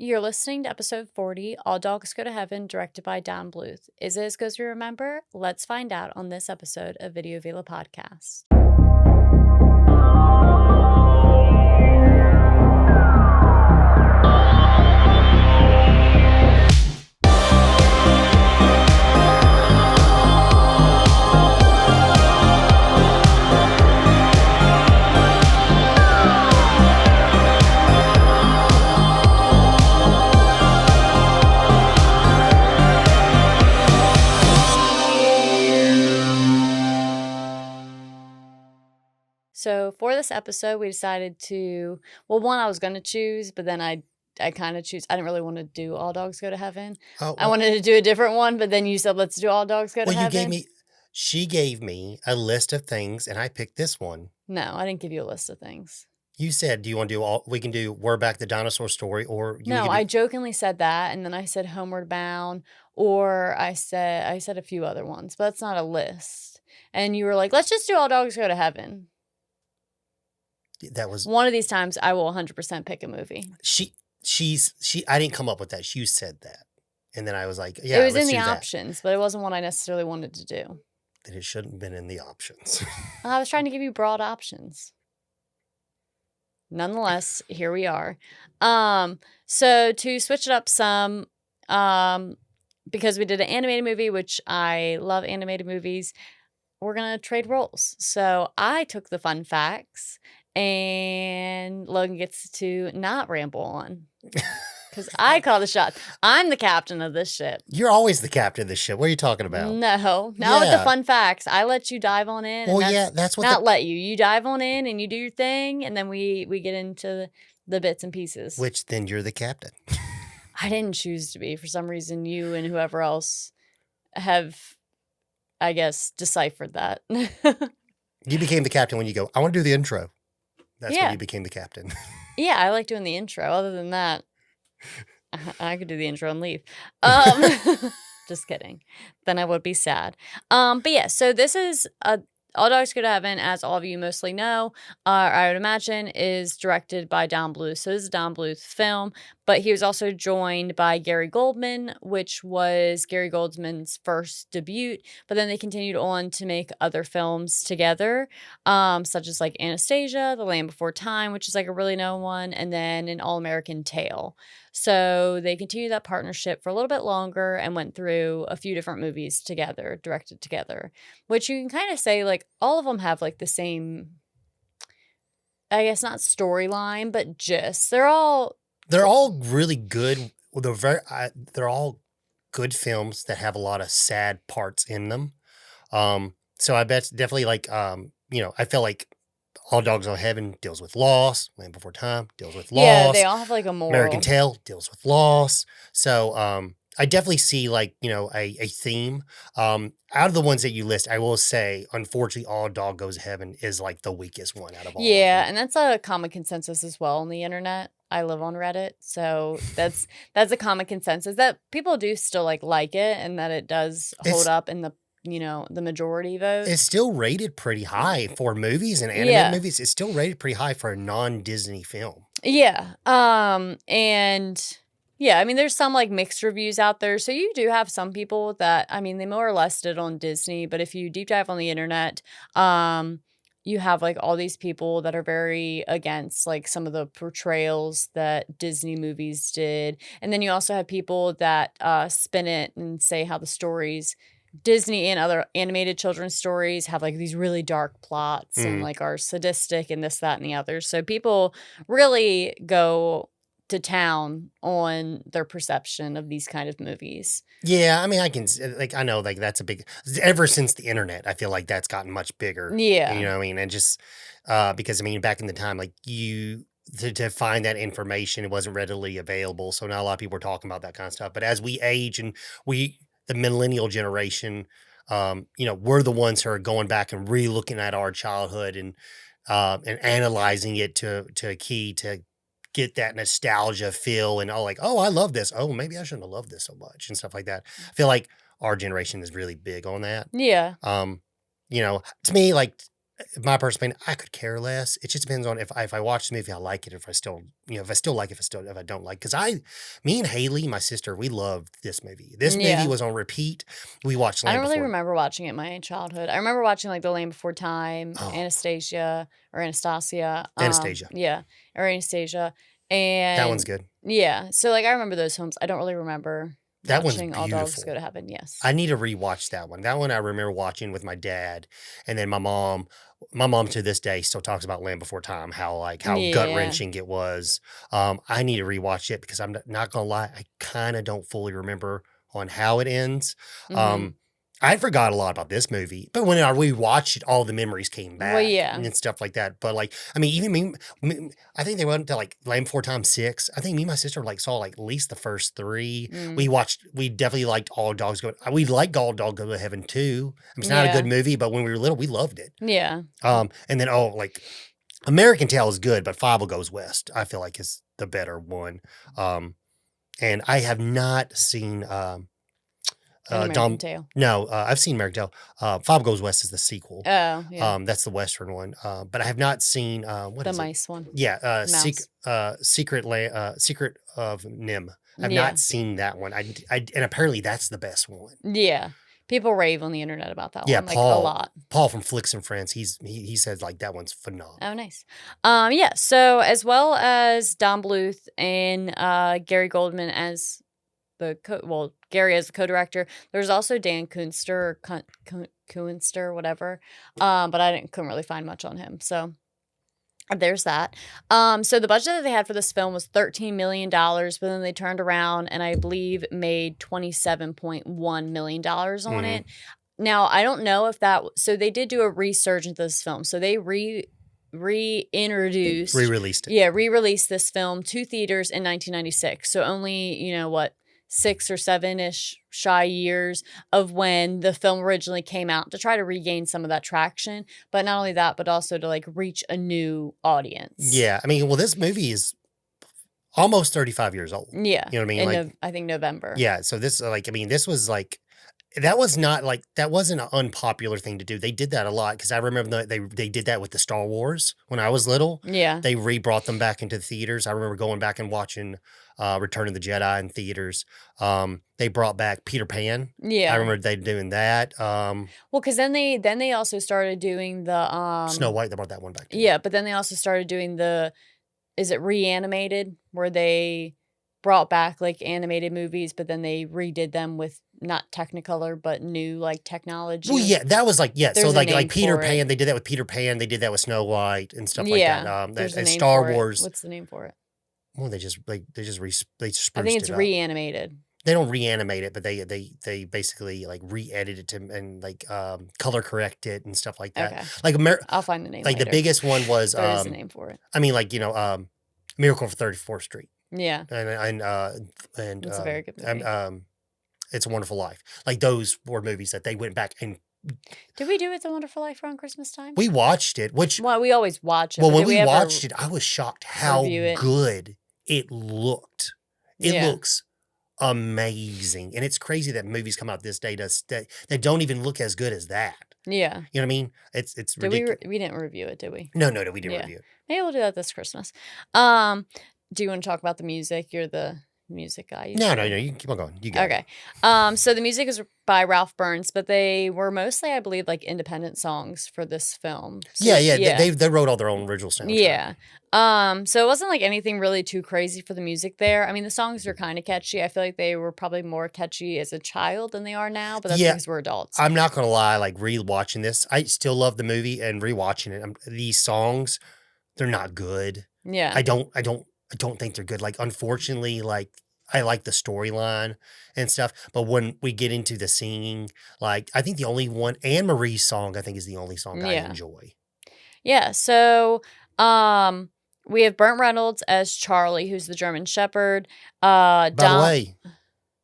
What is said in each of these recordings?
You're listening to episode 40, All Dogs Go to Heaven, directed by Don Bluth. Is it as good as we remember? Let's find out on this episode of Video Vila Podcast. So for this episode, we decided to, one, I was going to choose, but then I kind of choose. I didn't really want to do All Dogs Go to Heaven. Oh, I wanted to do a different one, but then you said, let's do All Dogs Go to Heaven. she gave me a list of things, and I picked this one. No, I didn't give you a list of things. You said, do you want to do all, we can do We're Back the Dinosaur Story, or No, I jokingly said that, and then I said Homeward Bound, or I said a few other ones, but that's not a list. And you were like, let's just do All Dogs Go to Heaven. That was one of these times I will 100% pick a movie. I didn't come up with that. You said that. And then I was like, yeah, it was in the options, but it wasn't what I necessarily wanted to do. Then it shouldn't have been in the options. I was trying to give you broad options. Nonetheless, here we are. So to switch it up some, because we did an animated movie, which I love animated movies, we're going to trade roles. So I took the fun facts, and Logan gets to not ramble on. Because I call the shots. I'm the captain of this ship. You're always the captain of this ship. What are you talking about? No, not with the fun facts. I let you dive on in. Well, that's what. Not let you. You dive on in and you do your thing, and then we get into the bits and pieces. Which then you're the captain. I didn't choose to be. For some reason, you and whoever else have, I guess, deciphered that. You became the captain when you go, I want to do the intro. That's when you became the captain. Yeah, I like doing the intro. Other than that, I could do the intro and leave. Just kidding. Then I would be sad. But yeah, so this is All Dogs Go to Heaven, as all of you mostly know, I would imagine, is directed by Don Bluth. So this is a Don Bluth film, but he was also joined by Gary Goldman, which was Gary Goldman's first debut. But then they continued on to make other films together, such as like Anastasia, The Land Before Time, which is like a really known one, and then An All-American Tale. So they continued that partnership for a little bit longer and went through a few different movies together, directed together, which you can kind of say like all of them have like the same, I guess not storyline, but gist. They're all really good. They're all good films that have a lot of sad parts in them. So I bet definitely like, I feel like All Dogs Go to Heaven deals with loss. Land Before Time deals with loss. Yeah, they all have like a moral. American Tale deals with loss. So I definitely see like, a theme. Out of the ones that you list, I will say, unfortunately, All Dog Goes to Heaven is like the weakest one out of all. Yeah, and that's a common consensus as well on the internet. I live on Reddit, so that's a common consensus that people do still like it, and that it does hold up in the the majority vote. It's still rated pretty high for movies and animated movies. It's still rated pretty high for a non-Disney film. Yeah. And yeah, I mean, there's some like mixed reviews out there. So you do have some people that, I mean, they more or less did on Disney, but if you deep dive on the internet, you have like all these people that are very against like some of the portrayals that Disney movies did. And then you also have people that spin it and say how the stories, Disney and other animated children's stories, have like these really dark plots and like are sadistic and this, that, and the other. So people really go to town on their perception of these kind of movies. Yeah, I mean, I know like that's a big, ever since the internet, I feel like that's gotten much bigger. Yeah. You know what I mean? And just because I mean, back in the time, like to find that information, it wasn't readily available. So not a lot of people were talking about that kind of stuff. But as we age and the millennial generation, we're the ones who are going back and re-looking at our childhood and analyzing it to a key to get that nostalgia feel and I love this. Oh, maybe I shouldn't have loved this so much and stuff like that. I feel like our generation is really big on that. Yeah. To me, like my personal opinion, I could care less. It just depends on if I watch the movie, I like it. If I still, if I still like it, if I don't like, because me and Haley, my sister, we loved this movie. This movie Yeah. was on repeat. We watched I Land don't really Before. remember watching it in my childhood. I remember watching like The Land Before Time, Oh, Anastasia or Anastasia. Anastasia. Yeah, or Anastasia. That one's And good. yeah, so like I remember those films. I don't really remember That one's watching All Dogs Go beautiful. to Heaven. Yes. I need to rewatch that one. That one I remember watching with my dad, and then my mom. My mom to this day still talks about Land Before Time, how gut Yeah. wrenching it was. I need to rewatch it because I'm not gonna lie, I kind of don't fully remember on how it ends. Mhm. I forgot a lot about this movie, but when I rewatched it, all the memories came Well, back yeah. and stuff like that. But like, I mean, even I think they went to like Land Before Time 6. I think me and my sister like saw like at least the first 3. Mm. We definitely liked All Dogs Go. We liked All Dogs Go to Heaven too. It's not a good Yeah. movie, but when we were little, we loved it. Yeah. And then like American Tail is good, but Five Goes West, I feel like is the better one. And I have not seen An American Tail. No, I've seen American Tail. Five Goes West is the sequel. Oh, yeah. That's the Western one. But I have not seen what The is it? mice one. Yeah, Mouse. Secret of Nim. I've Yeah. not seen that one. And apparently that's the best one. Yeah. People rave on the internet about that Yeah, one, like a lot. Paul from Flicks and Friends, he says like that one's phenomenal. Oh, nice. Yeah. So as well as Don Bluth and Gary Goldman as Gary as the co-director. There's also Dan Kunster or Kunster, whatever. But I couldn't really find much on him. So there's that. So the budget that they had for this film was $13 million, but then they turned around and I believe made $27.1 million on it. Now, I don't know if so they did do a resurgence of this film. So they re-released it. Yeah, re-released this film to theaters in 1996. So only, 6 or 7-ish shy years of when the film originally came out to try to regain some of that traction. But not only that, but also to like reach a new audience. Yeah. I mean, well, this movie is almost 35 years old. Yeah. You know what I mean? I think November. Yeah. So this this was like, that wasn't an unpopular thing to do. They did that a lot because I remember they did that with the Star Wars when I was little. Yeah. They brought them back into the theaters. I remember going back and watching Return of the Jedi in theaters. They brought back Peter Pan. Yeah. I remember they doing that. Well, because then they also started doing the Snow White. They brought that one back too. Yeah, but then they also started doing is it Reanimated, where they brought back like animated movies, but then they redid them with not Technicolor, but new like technology. Well, yeah, that was like, yeah. There's so a like name Peter for it. Pan, they did that with Peter Pan. They did that with Snow White and stuff like Yeah, that. there's a And name Star for it. Wars. What's the name for it? Well, they spruced I think it's it up. Reanimated. They don't reanimate it, but they basically like re-edit it and like color correct it and stuff like that. Okay. Like I'll find the name. Like later. the biggest one was there is a name for it. I mean, like Miracle on 34th Street. Yeah. And it's a very good movie. It's a Wonderful Life. Like those were movies that they went back and. Did we do It's a Wonderful Life around Christmas time? We watched it, well, we always watch it. Well, when we watched it, I was shocked how good it looked. It looks amazing, and it's crazy that movies come out this day that don't even look as good as that. Yeah, you know what I mean. It's ridiculous. We didn't review it, did we? No, we didn't review it. Maybe we'll do that this Christmas. Do you want to talk about the music? You're the music guy. No, you can keep on going. You go. Okay. So the music is by Ralph Burns, but they were mostly, I believe, like independent songs for this film. So, yeah. They wrote all their own original soundtrack. Yeah. So it wasn't like anything really too crazy for the music there. I mean, the songs are kind of catchy. I feel like they were probably more catchy as a child than they are now, but that's because we're adults. I'm not gonna lie. Like rewatching this, I still love the movie, and rewatching it, these songs, they're not good. Yeah. I don't think they're good. Like, unfortunately, like I like the storyline and stuff, but when we get into the singing, like I think the only one, Anne Marie's song, I think is the only song I enjoy. Yeah. So, we have Burt Reynolds as Charlie, who's the German Shepherd. By the way,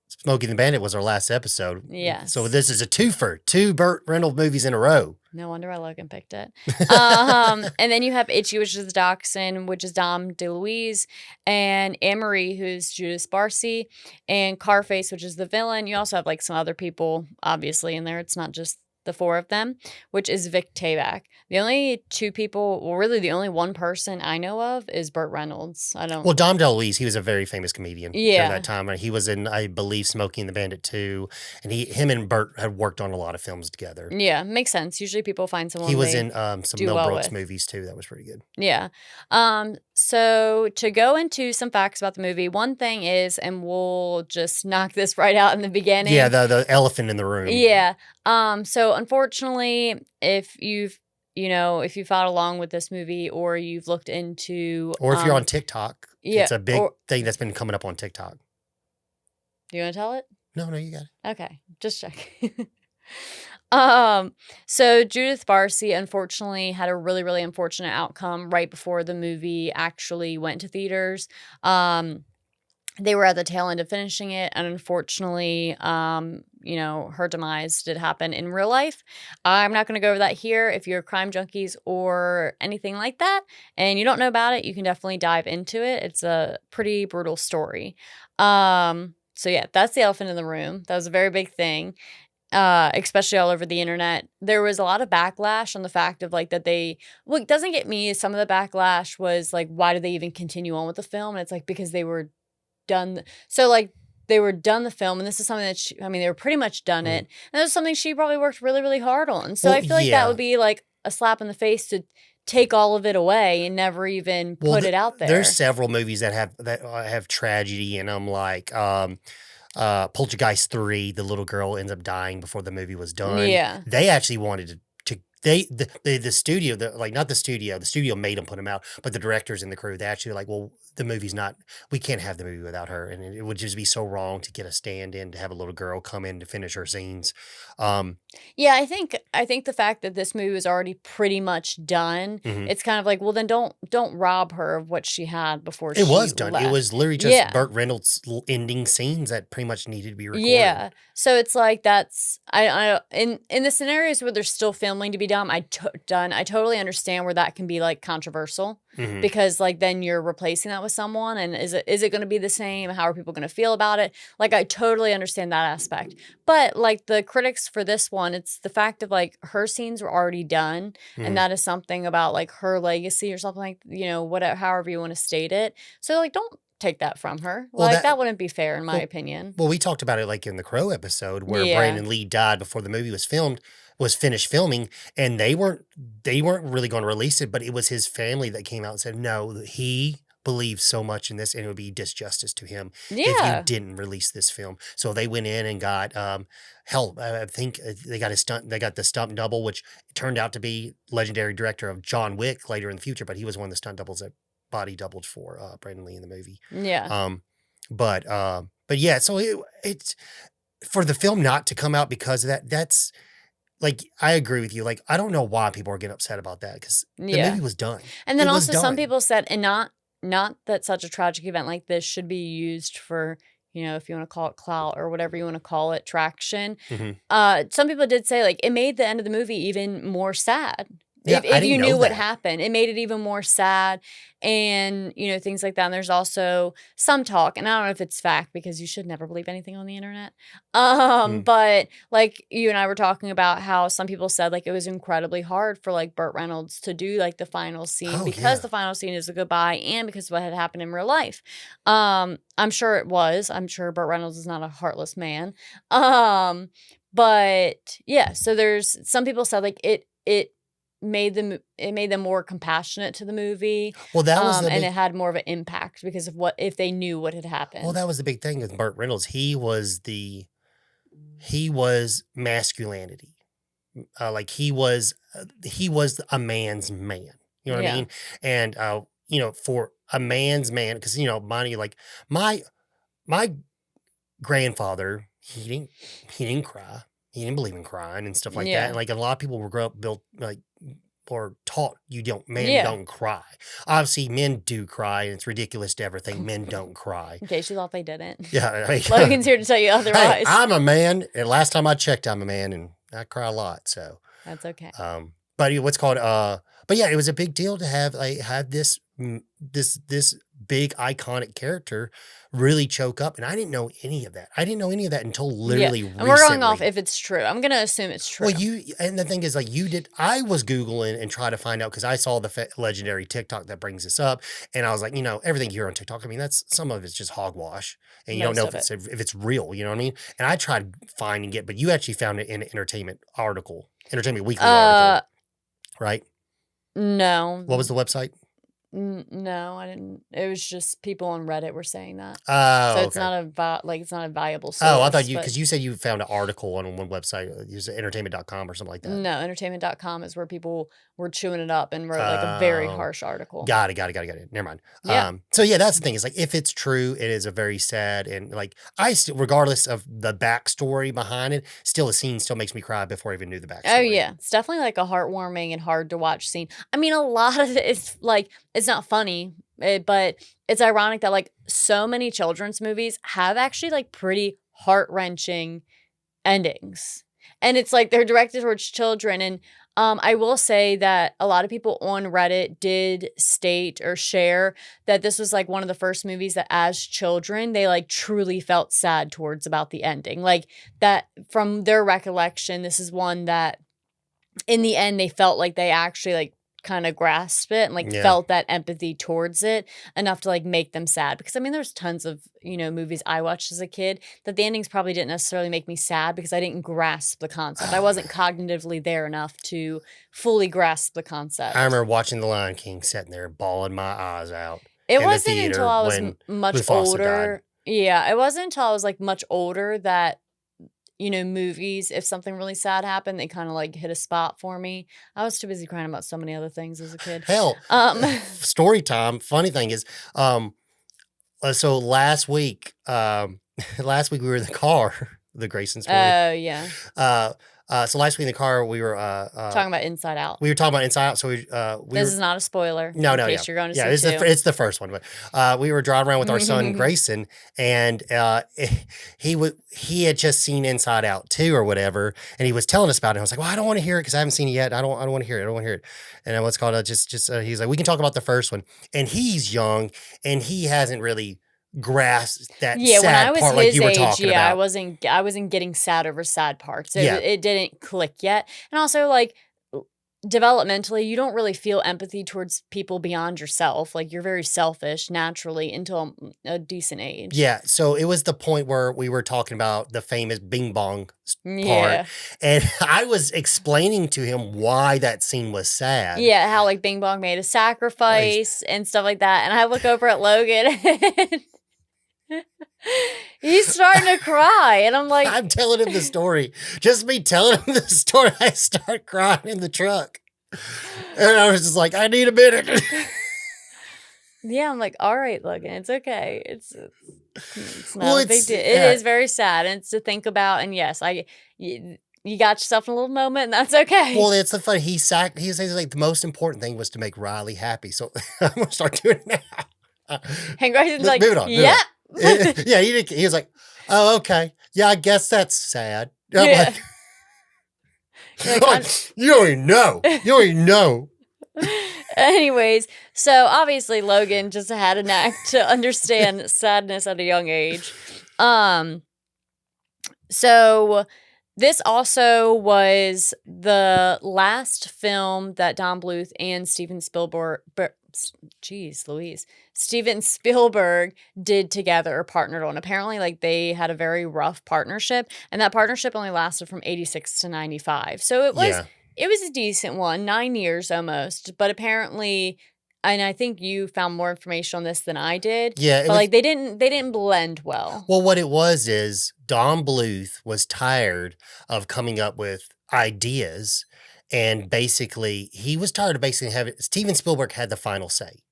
Smokey the Bandit was our last episode. Yes. So this is a twofer, 2 Burt Reynolds movies in a row. No wonder why Logan picked it. And then you have Itchy, which is the dachshund, which is Dom DeLuise, and Anne-Marie, who's Judas Barcy, and Carface, which is the villain. You also have like some other people, obviously, in there. It's not just the four of them, which is Vic Tayback. The only two people, well, really the only one person I know of is Burt Reynolds. I don't. Well, Dom DeLuise, he was a very famous comedian during Yeah. that time. He was in, I believe, Smokey and the Bandit 2, and him and Burt had worked on a lot of films together. Yeah, makes sense. Usually people find someone He was they in some do Mel well Brooks with. movies too. That was pretty good. Yeah. So to go into some facts about the movie, one thing is, and we'll just knock this right out in the beginning. Yeah, the elephant in the room. Yeah. So unfortunately, if you've followed along with this movie, or you've looked into, Or if you're on TikTok, yeah, it's a big thing that's been coming up on TikTok. Do you want to tell it? No, you got it. Okay, just check. So Judith Barcy unfortunately had a really, really unfortunate outcome right before the movie actually went to theaters. They were at the tail end of finishing it, and unfortunately, her demise did happen in real life. I'm not going to go over that here. If you're crime junkies or anything like that, and you don't know about it, you can definitely dive into it. It's a pretty brutal story. So yeah, that's the elephant in the room. That was a very big thing. Especially all over the internet. There was a lot of backlash on the fact of like that what doesn't get me is some of the backlash was like, why did they even continue on with the film? And it's like, because they were done. So like they were done the film, and this is something that they were pretty much done it. And this is something she probably worked really, really hard on. So I feel like that would be like a slap in the face to take all of it away and never even put it out there. There's several movies that have tragedy in them, like Poltergeist 3, the little girl ends up dying before the movie was done. Yeah. They actually wanted the studio, not the studio made them put them out, but the directors and the crew, they actually were like, well, we can't have the movie without her. And it would just be so wrong to get a stand-in to have a little girl come in to finish her scenes. Yeah, I think the fact that this movie was already pretty much done, it's kind of like, well, then don't rob her of what she had before she left. It was done. It was literally just Burt Reynolds' ending scenes that pretty much needed to be recorded. Yeah. So it's like that's in the scenarios where there's still filming to be done, I totally understand where that can be like controversial, because like then you're replacing that with someone, and is it going to be the same? How are people going to feel about it? Like I totally understand that aspect. But like the critics for this one, it's the fact of like her scenes were already done, and that is something about like her legacy or something, like, whatever, however you want to state it. So like don't take that from her. Well, like that wouldn't be fair in my opinion. Well, we talked about it like in the Crow episode where Brandon Lee died before the movie was finished filming, and they weren't really going to release it, but it was his family that came out and said, no, he believes so much in this, and it would be disjustice to him if you didn't release this film. So they went in and got I think they got the stunt double, which turned out to be legendary director of John Wick later in the future, but he was one of the stunt doubles that body doubled for Brandon Lee in the movie. Yeah. But yeah, so it's for the film not to come out because of that. That's like, I agree with you. Like, I don't know why people are getting upset about that, because the movie was done. And then also some people said, and not that such a tragic event like this should be used for, if you want to call it clout or whatever you want to call it, traction. Some people did say like it made the end of the movie even more sad. Yeah, if you knew what happened, it made it even more sad, and things like that. And there's also some talk, and I don't know if it's fact because you should never believe anything on the internet. But like you and I were talking about how some people said like it was incredibly hard for like Burt Reynolds to do like the final scene because the final scene is a goodbye, and because of what had happened in real life. I'm sure it was. I'm sure Burt Reynolds is not a heartless man. But yeah, so there's some people said like it made them more compassionate to the movie. Well, that was and it had more of an impact because of what if they knew what had happened. Well, that was the big thing with Burt Reynolds. He was masculinity. Like he was a man's man. You know what I mean? And for a man's man, because like my grandfather, he didn't cry. He didn't believe in crying and stuff like that. And like a lot of people were built like or taught men don't cry. Obviously, men do cry, and it's ridiculous to ever think men don't cry. In case you thought they didn't. Yeah. Logan's here to tell you otherwise. Hey, I'm a man, and last time I checked, I'm a man, and I cry a lot. So that's okay. But what's called but yeah, it was a big deal to have this big iconic character really choke up. And I didn't know any of that. I didn't know any of that until Yeah. literally And we're going off recently. if it's true. I'm going to assume it's true. Well, and the thing is, like, I was Googling and trying to find out because I saw the legendary TikTok that brings this up. And I was like, everything you hear on TikTok, I mean, some of it's just hogwash and you don't know Most of if it's real, you know what I mean? And I tried finding it, but you actually found it in an Entertainment Weekly article, right? No. What was the website? No, I didn't. It was just people on Reddit were saying that. Oh, So it's okay. not it's not a valuable Oh, I thought source, because but you said you found an article on one website, it was entertainment.com or something like that. no, entertainment.com is where people were chewing it up and wrote like a very Oh, harsh article. got it. Never mind. Yeah. So yeah, that's the thing. Is like if it's true, it is a very sad and like regardless of the backstory behind it, still the scene still makes me cry before I even knew the backstory. Oh yeah, it's definitely like a heartwarming and hard to watch scene. I mean, a lot of it is like it's not funny, but it's ironic that like so many children's movies have actually like pretty heart-wrenching endings. And it's like they're directed towards children. And I will say that a lot of people on Reddit did state or share that this was like one of the first movies that as children, they like truly felt sad towards about the ending. Like that from their recollection, this is one that in the end, they felt like they actually like kind of grasped it and like felt that empathy towards it enough to like make them sad. Because I mean, there's tons of, movies I watched as a kid that the endings probably didn't necessarily make me sad because I didn't grasp the concept. I wasn't cognitively there enough to fully grasp the concept. I remember watching The Lion King, sitting there bawling my eyes out. It wasn't until I was much older. Yeah, it wasn't until I was like much older that movies, if something really sad happened, they kind of like hit a spot for me. I was too busy crying about so many other things as a kid. Hell, story time. Funny thing is, so last week we were in the car, the Grayson story. Oh yeah. So last week in the car we were talking about Inside Out. We were talking about Inside Out. So this is not a spoiler. No, in case you're going to see it's the first one. But we were driving around with our son Grayson, and he had just seen Inside Out 2 or whatever, and he was telling us about it. I was like, well, I don't want to hear it because I haven't seen it yet. I don't want to hear it. And what's called he's like, we can talk about the first one, and he's young and he hasn't really grasped that sad when I was part his like you were age, talking about. I wasn't getting sad over sad parts. It didn't click yet. And also like developmentally, you don't really feel empathy towards people beyond yourself. Like you're very selfish naturally until a decent age. Yeah. So it was the point where we were talking about the famous Bing Bong part. And I was explaining to him why that scene was sad. Yeah. How like Bing Bong made a sacrifice and stuff like that. And I look over at Logan and he's starting to cry, and I'm like, I'm telling him the story. Just me telling him the story, I start crying in the truck, and I was just like, I need a minute. Yeah, I'm like, all right, Logan, it's okay. It's not a big deal. It is very sad, and it's to think about. And yes, you got yourself in a little moment, and that's okay. Well, it's the fun. He says like the most important thing was to make Riley happy, so I'm gonna start doing it now. And Grayson's like, move it on. Yeah. Yeah, he was like, oh, okay. Yeah, I guess that's sad. I'm like, you don't even know. You don't even know. Anyways, so obviously Logan just had a knack to understand sadness at a young age. So this also was the last film that Don Bluth and Steven Spielberg did together or partnered on. Apparently, like they had a very rough partnership, and that partnership only lasted from 86 to 95. So it was a decent one, 9 years almost. But apparently, and I think you found more information on this than I did. Yeah, but like they didn't blend well. Well, what it was is Don Bluth was tired of coming up with ideas, and basically he was tired of having Steven Spielberg had the final say.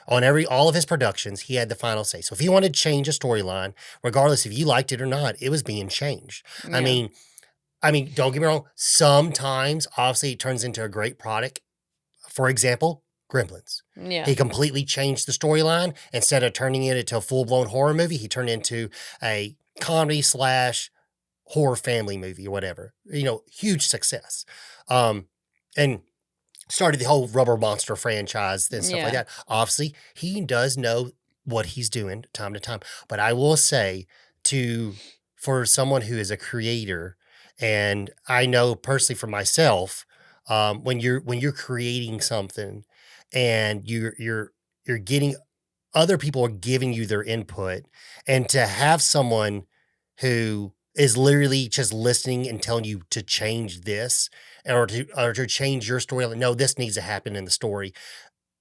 On all of his productions, he had the final say. So if he wanted to change a storyline, regardless if you liked it or not, it was being changed. Yeah. I mean, don't get me wrong. Sometimes, obviously, it turns into a great product. For example, Gremlins. Yeah. He completely changed the storyline. Instead of turning it into a full-blown horror movie, he turned it into a comedy / horror family movie or whatever. Huge success. And started the whole Rubber Monster franchise and stuff like that. Obviously, he does know what he's doing time to time. But I will say for someone who is a creator, and I know personally for myself, when you're creating something and you're getting other people are giving you their input, and to have someone who is literally just listening and telling you to change this or to change your story. Like, no, this needs to happen in the story.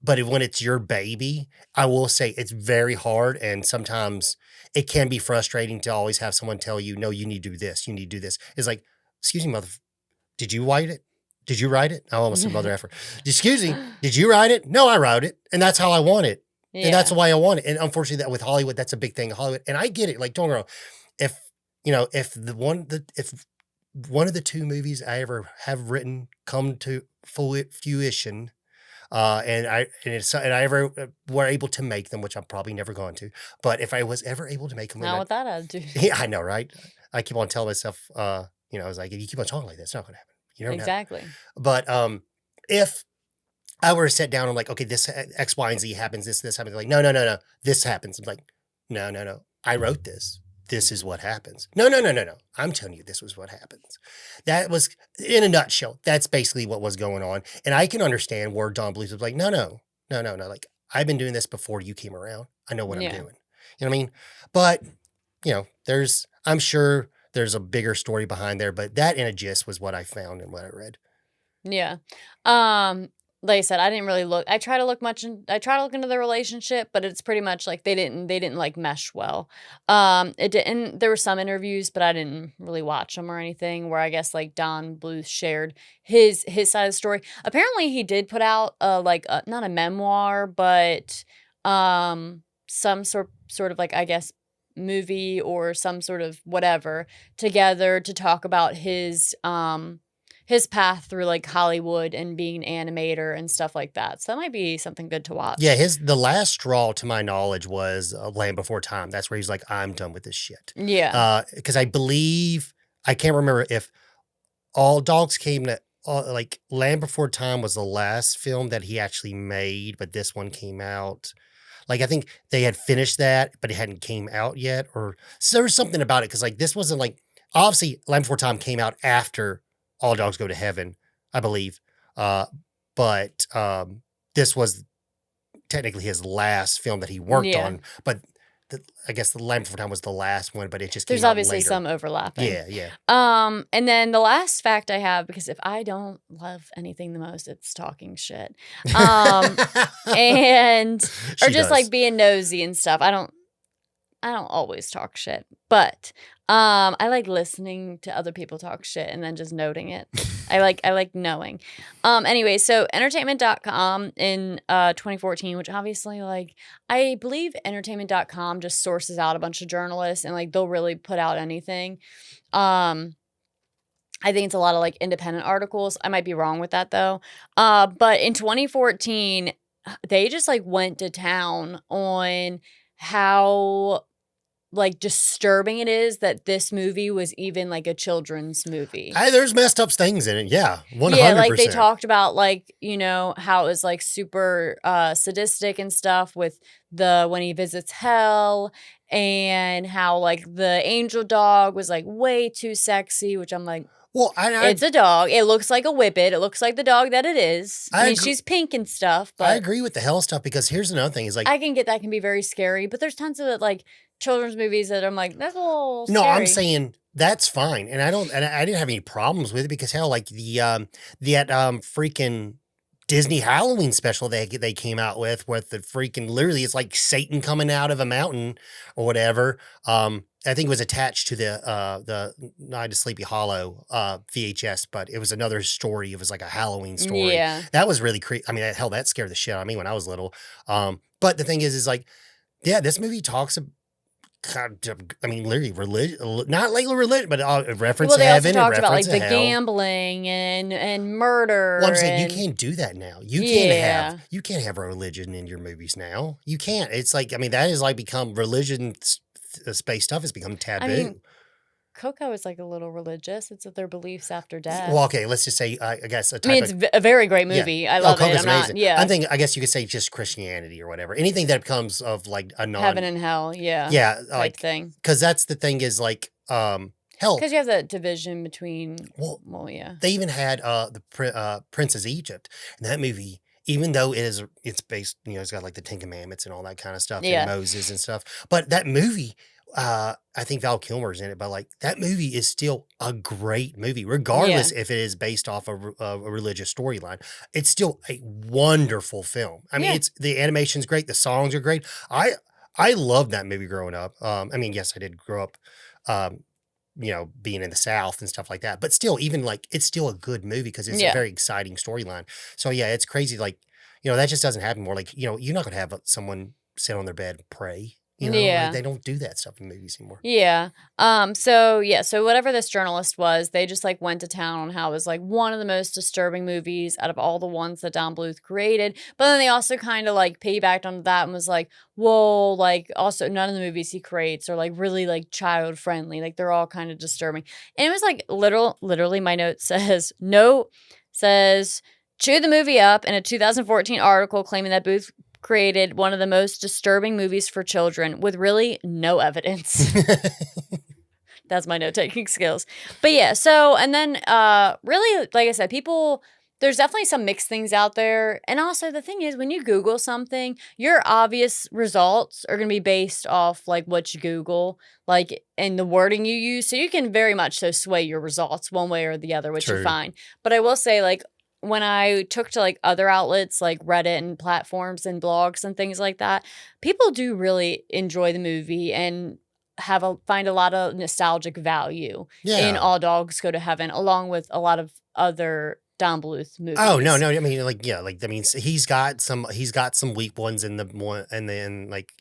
But when it's your baby, I will say it's very hard, and sometimes it can be frustrating to always have someone tell you, "No, you need to do this. You need to do this." It's like, "Excuse me, mother, did you write it? Did you write it?" I almost said mother effer. "Excuse me, did you write it?" "No, I wrote it, and that's how I want it, and that's Yeah. the way I want it." And unfortunately, that with Hollywood, that's a big thing in Hollywood, and I get it. Like, don't get me wrong. If if one of the two movies I ever have written come to fruition, and I ever were able to make them, which I'm probably never going to, but if I was ever able to make them, Not with that attitude. yeah, I know, right? I keep on telling myself, I was like, if you keep on talking like that, it's not going to happen. You never know. Exactly. But if I were to sit down and like, okay, this X, Y, and Z happens, this happens, like, no, no, no, no, this happens. I'm like, no, no, no, I wrote this. This is what happens. No, no, no, no, no. I'm telling you, this was what happens. That was, in a nutshell, that's basically what was going on. And I can understand where Don Bluth was like, no, no, no, no, no. Like, I've been doing this before you came around. I know what I'm Yeah. doing. You know what I mean? But, I'm sure there's a bigger story behind there, but that in a gist was what I found and what I read. Yeah. Like I said, I didn't really look. I try to look into their relationship, but it's pretty much like they didn't like mesh well. It didn't. There were some interviews, but I didn't really watch them or anything. Where I guess like Don Bluth shared his side of the story. Apparently, he did put out not a memoir, but some sort of like, I guess, movie or some sort of whatever together to talk about his path through like Hollywood and being an animator and stuff like that. So that might be something good to watch. Yeah, the last straw, to my knowledge, was Land Before Time. That's where he's like, I'm done with this shit. Yeah. Because I believe, I can't remember if All Dogs came to, like, Land Before Time was the last film that he actually made, but this one came out. Like, I think they had finished that, but it hadn't came out yet. Or so there was something about it, because, like, this wasn't like, obviously, Land Before Time came out after All Dogs Go to Heaven, I believe. But this was technically his last film that he worked Yeah. on. But I guess the Land Before Time was the last one, but it just There's came out obviously later. some overlapping. Yeah, yeah. And then the last fact I have, because if I don't love anything the most, it's talking shit. And or She just does. like being nosy and stuff. I don't always talk shit, but I like listening to other people talk shit and then just noting it. I like knowing. Anyway, so entertainment.com in 2014, which obviously, like, I believe entertainment.com just sources out a bunch of journalists and like they'll really put out anything. I think it's a lot of like independent articles. I might be wrong with that though. But in 2014, they just like went to town on how like disturbing it is that this movie was even like a children's movie. There's messed up things in it. Yeah, 100%. Yeah, like they talked about like, how it was like super sadistic and stuff with when he visits hell, and how like the angel dog was like way too sexy, which I'm like, well, it's a dog. It looks like a whippet. It looks like the dog that it is. I mean, agree- she's pink and stuff, but I agree with the hell stuff, because here's another thing is like, I can get that can be very scary, but there's tons of like children's movies that I'm like, that's a little no, scary. I'm saying that's fine, and I didn't have any problems with it, because hell, like that freaking Disney Halloween special they came out with the freaking, literally it's like Satan coming out of a mountain or whatever. I think it was attached to the Night of Sleepy Hollow VHS, but it was another story. It was like a Halloween story. Yeah. That was really creepy. I mean, hell, that scared the shit out of me when I was little. But the thing is like, yeah, this movie talks about, I mean, literally religion, not like religion, but reference to heaven. Well, they also talked and about like reference the to hell. gambling and murder. Well, I'm saying you can't do that now. You can't have religion in your movies now. You can't. It's like, I mean, that is like become religion space stuff has become taboo. I mean, Coco is like a little religious. It's their beliefs after Well, death. okay, let's just say, I guess a I mean, type it's of a very great yeah. movie. I Oh, love it. Coco's I'm not, amazing. yeah. I'm thinking, I guess you could say just Christianity or whatever. Anything that comes of like a Heaven non, and hell, yeah, yeah, type like, thing. because that's the thing is like, hell, Because you have that division between, well, well, yeah. they even had Princess Egypt, and that movie. Even though it's based, it's got like the Ten Commandments and all that kind of stuff, and Yeah. Moses and stuff. But that movie, I think Val Kilmer's in it, but like that movie is still a great movie, regardless if it is based off a religious storyline. It's still a wonderful film. I mean, Yeah. the animation's great, the songs are great. I loved that movie growing up. I mean, yes, I did grow up. Um, being in the South and stuff like that. But still, even like it's still a good movie because it's a Yeah. very exciting storyline. So yeah, it's crazy. Like, that just doesn't happen more. Like, you're not gonna have someone sit on their bed and pray. Like Yeah. they don't do that stuff in movies anymore. Yeah. So whatever this journalist was, they just like went to town on how it was like one of the most disturbing movies out of all the ones that Don Bluth created. But then they also kind of like piggybacked on that and was like, whoa, like also none of the movies he creates are like really like child friendly. Like they're all kind of disturbing. And it was like literally my note says, chew the movie up in a 2014 article claiming that Booth created one of the most disturbing movies for children with really no evidence. That's my note-taking skills. But yeah, so, and then, really, like I said, there's definitely some mixed things out there. And also, the thing is, when you Google something, your obvious results are going to be based off, like, what you Google, like, and the wording you use. So you can very much so sway your results one way or the other, which you True. find. But I will say, like, when I took to like other outlets like Reddit and platforms and blogs and things like that, people do really enjoy the movie and find a lot of nostalgic value in Yeah. All Dogs Go to Heaven, along with a lot of other Don Bluth movies. Oh no, I mean, like, yeah, like, I mean, he's got some weak ones in the one, and then like,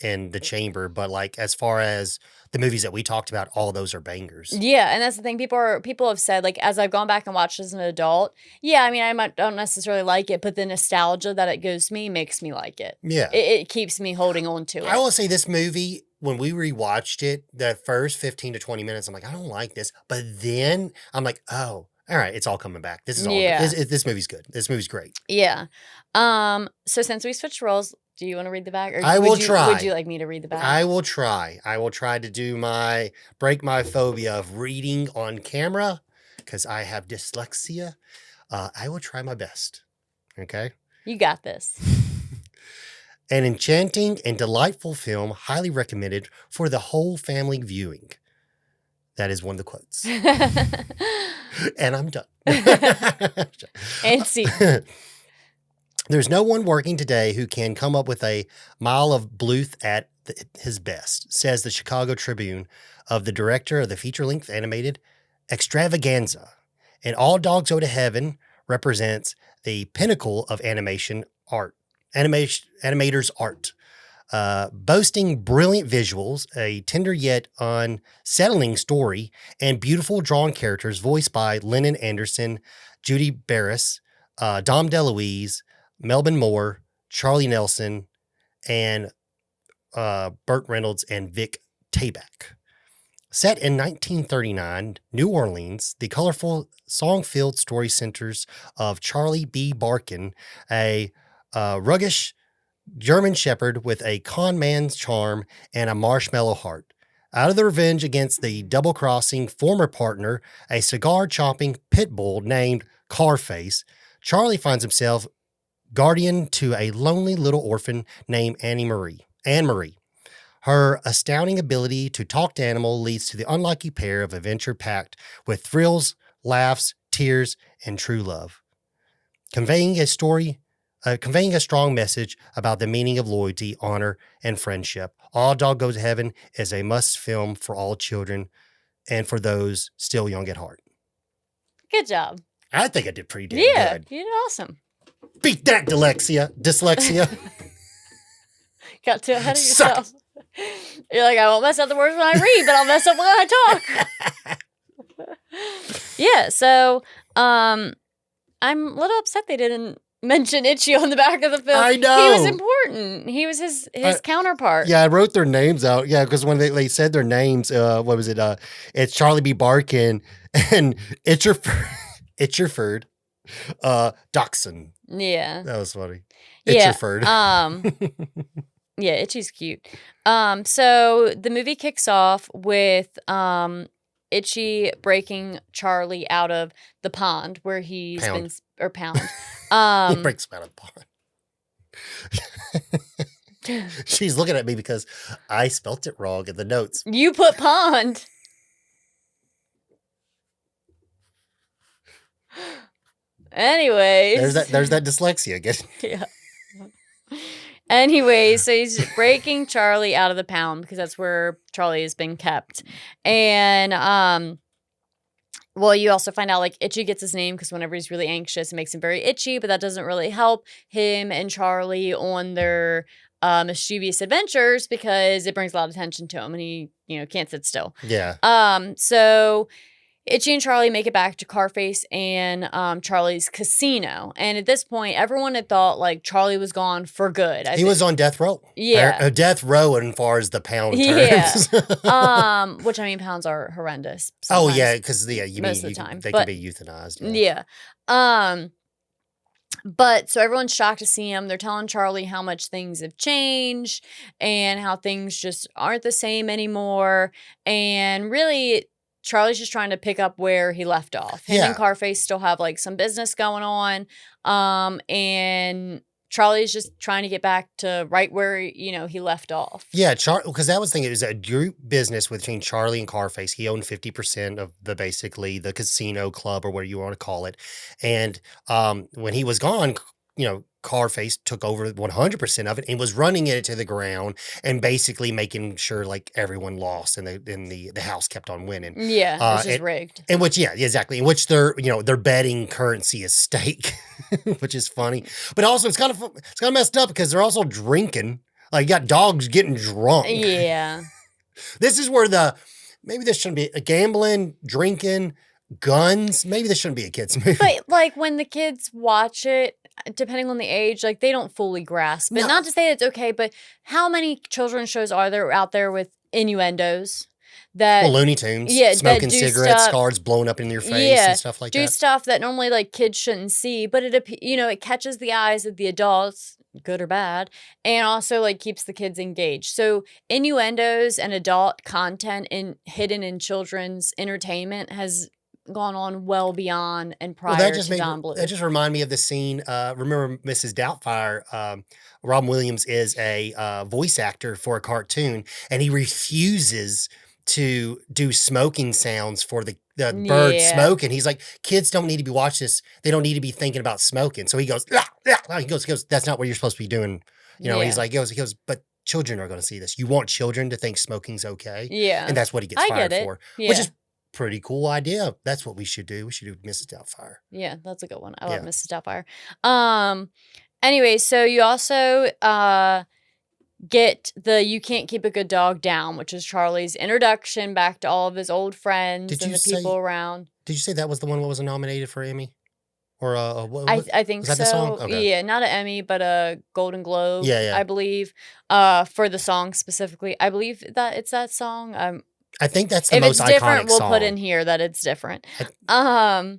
in the chamber, but like as far as the movies that we talked about, all those are bangers. Yeah, and that's the thing. People have said, like, as I've gone back and watched as an adult, yeah, I mean, don't necessarily like it, but the nostalgia that it gives me makes me like it. Yeah. It keeps me holding on to it. I will say this movie, when we rewatched it, the first 15 to 20 minutes, I'm like, I don't like this. But then I'm like, oh, all right, it's all coming back. This is all Yeah. this movie's good. This movie's great. Yeah. So since we switched roles, do you want to read the back? Or I will try. Would you like me to read the back? I will try. I will try to break my phobia of reading on camera because I have dyslexia. I will try my best. Okay? You got this. An enchanting and delightful film, highly recommended for the whole family viewing. That is one of the quotes. And I'm done. And see. There's no one working today who can come up with a mile of Bluth at his best, says the Chicago Tribune of the director of the feature-length animated extravaganza. And All Dogs Go to Heaven represents the pinnacle of animators' art. Boasting brilliant visuals, a tender yet unsettling story, and beautiful drawn characters voiced by Lennon Anderson, Judy Barris, Dom DeLuise, Melvin Moore, Charlie Nelson, and Burt Reynolds and Vic Tayback. Set in 1939, New Orleans, the colorful, song-filled story centers of Charlie B. Barkin, a ruggish German shepherd with a con man's charm and a marshmallow heart. Out of the revenge against the double-crossing former partner, a cigar-chopping pit bull named Carface, Charlie finds himself guardian to a lonely little orphan named Anne Marie. Her astounding ability to talk to animals leads to the unlikely pair of adventure packed with thrills, laughs, tears, and true love. Conveying a strong message about the meaning of loyalty, honor, and friendship. All Dog Goes to Heaven is a must film for all children and for those still young at heart. Good job. I think I did pretty damn good. You did awesome. Beat that, dyslexia. Got too ahead of yourself. You're like, I won't mess up the words when I read, but I'll mess up when I talk. Yeah, so I'm a little upset they didn't mention Itchy on the back of the film. I He was know. important. He was his I- counterpart. Yeah, I wrote their names out. Yeah, because when they said their names, what was it? It's Charlie B. Barkin and Itcherford, Dachshund. Yeah. That was funny. Yeah. Itcherford. Yeah, Itchy's cute. So the movie kicks off with Itchy breaking Charlie out of the pond where he's Pound. been pound. He breaks him out of the pond. She's looking at me because I spelt it wrong in the notes. You put pond. Anyways. There's that dyslexia again. Yeah. Anyway, so he's breaking Charlie out of the pound because that's where Charlie has been kept. And well, you also find out like Itchy gets his name because whenever he's really anxious, it makes him very itchy, but that doesn't really help him and Charlie on their mischievous adventures because it brings a lot of attention to him and he, can't sit still. Yeah. So Itchy and Charlie make it back to Carface and Charlie's casino. And at this point, everyone had thought like Charlie was gone for good. He was on death row. Yeah. Death row as far as the pound terms. Yeah. Which I mean, pounds are horrendous. Oh, sometimes. yeah, because Most of the time. they But- can be euthanized. Yeah. But so everyone's shocked to see him. They're telling Charlie how much things have changed and how things just aren't the same anymore. And really, Charlie's just trying to pick up where he left off. Him and Carface still have like some business going on. And Charlie's just trying to get back to right where, he left off. Yeah, because that was the thing. It was a group business between Charlie and Carface. He owned 50% of basically the casino club or whatever you want to call it. And when he was gone, Carface took over 100% of it and was running it to the ground and basically making sure like everyone lost and the house kept on winning. Yeah, it's just rigged. In which, yeah, exactly. In which their betting currency is stake, which is funny. But also it's kind of messed up because they're also drinking. Like you got dogs getting drunk. Yeah. This is where maybe this shouldn't be a gambling, drinking, guns. Maybe this shouldn't be a kid's movie. But like when the kids watch it, depending on the age, like they don't fully grasp it. No. Not to say it's okay, but how many children's shows are there out there with innuendos that Looney Tunes, yeah, smoking that do cigarettes, stuff- cards blowing up in your face and stuff like do that. stuff that normally like kids shouldn't see, but it catches the eyes of the adults, good or bad, and also like keeps the kids engaged. So innuendos and adult content hidden in children's entertainment has gone on well beyond and prior to Don Bluth. That just reminded me of the scene. Remember Mrs. Doubtfire? Robin Williams is a voice actor for a cartoon, and he refuses to do smoking sounds for the bird smoking. He's like, kids don't need to be watching this. They don't need to be thinking about smoking. So he goes, "Ah, ah." He goes, that's not what you're supposed to be doing. He's like, he goes, but children are going to see this. You want children to think smoking's okay. Yeah. And that's what he gets I fired get it. for, Yeah. which is pretty cool idea. That's what we should do. We should do Mrs. Doubtfire. Yeah, that's a good one. I love Mrs. Doubtfire. Anyway, so you also get the You Can't Keep a Good Dog Down, which is Charlie's introduction back to all of his old friends and the people around. Did you say that was the one that was nominated for Emmy? Or I think was that so. the song? Okay. Yeah, not an Emmy, but a Golden Globe. Yeah. I believe. For the song specifically, I believe that it's that song. I think that's the if most it's different, iconic we'll song. put in here that it's different. But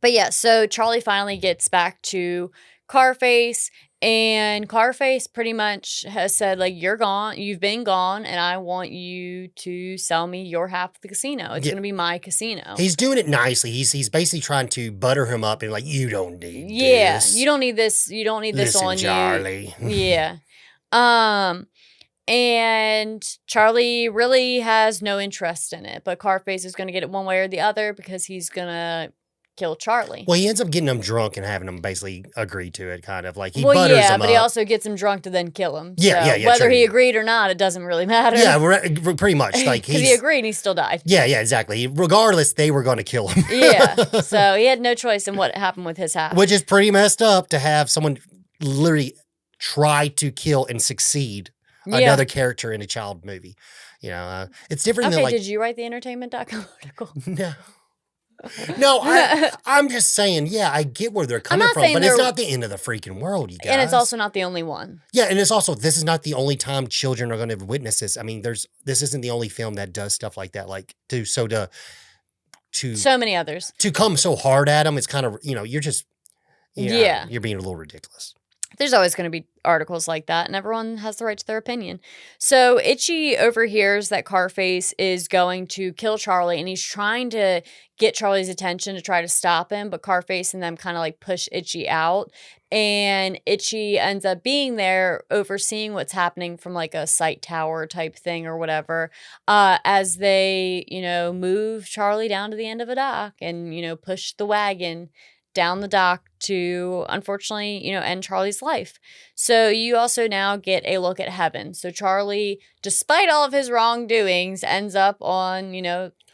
yeah, so Charlie finally gets back to Carface, and Carface pretty much has said, like, you're gone, you've been gone, and I want you to sell me your half of the casino. It's going to be my casino. He's doing it nicely. He's basically trying to butter him up and like, you don't need this. You don't need this. You don't need this Listen, on Charlie. you. Yeah. And Charlie really has no interest in it, but Carface is going to get it one way or the other because he's going to kill Charlie. Well, he ends up getting him drunk and having him basically agree to it, kind of like he butters him up. But he also gets him drunk to then kill him. Yeah. Whether true. he agreed or not, it doesn't really matter. Yeah, pretty much. Like because he agreed and he still died. Yeah, exactly. Regardless, they were going to kill him. Yeah. So he had no choice in what happened with his half. Which is pretty messed up to have someone literally try to kill and succeed another character in a child movie. It's different than like... did you write the entertainment.com article? No. No, I'm just saying, yeah, I get where they're coming not from, saying but it's they're- not the end of the freaking world, you guys. And it's also not the only one. Yeah, and it's also this is not the only time children are going to witness this. I mean, this isn't the only film that does stuff like that. Like to So many others. to come so hard at them, it's kind of you're just Yeah. you're being a little ridiculous. There's always going to be articles like that, and everyone has the right to their opinion. So Itchy overhears that Carface is going to kill Charlie, and he's trying to get Charlie's attention to try to stop him, but Carface and them kind of like push Itchy out, and Itchy ends up being there overseeing what's happening from like a sight tower type thing or whatever, as they, move Charlie down to the end of a dock and, push the wagon down the dock to, unfortunately, end Charlie's life. So you also now get a look at heaven. So Charlie, despite all of his wrongdoings, ends up on,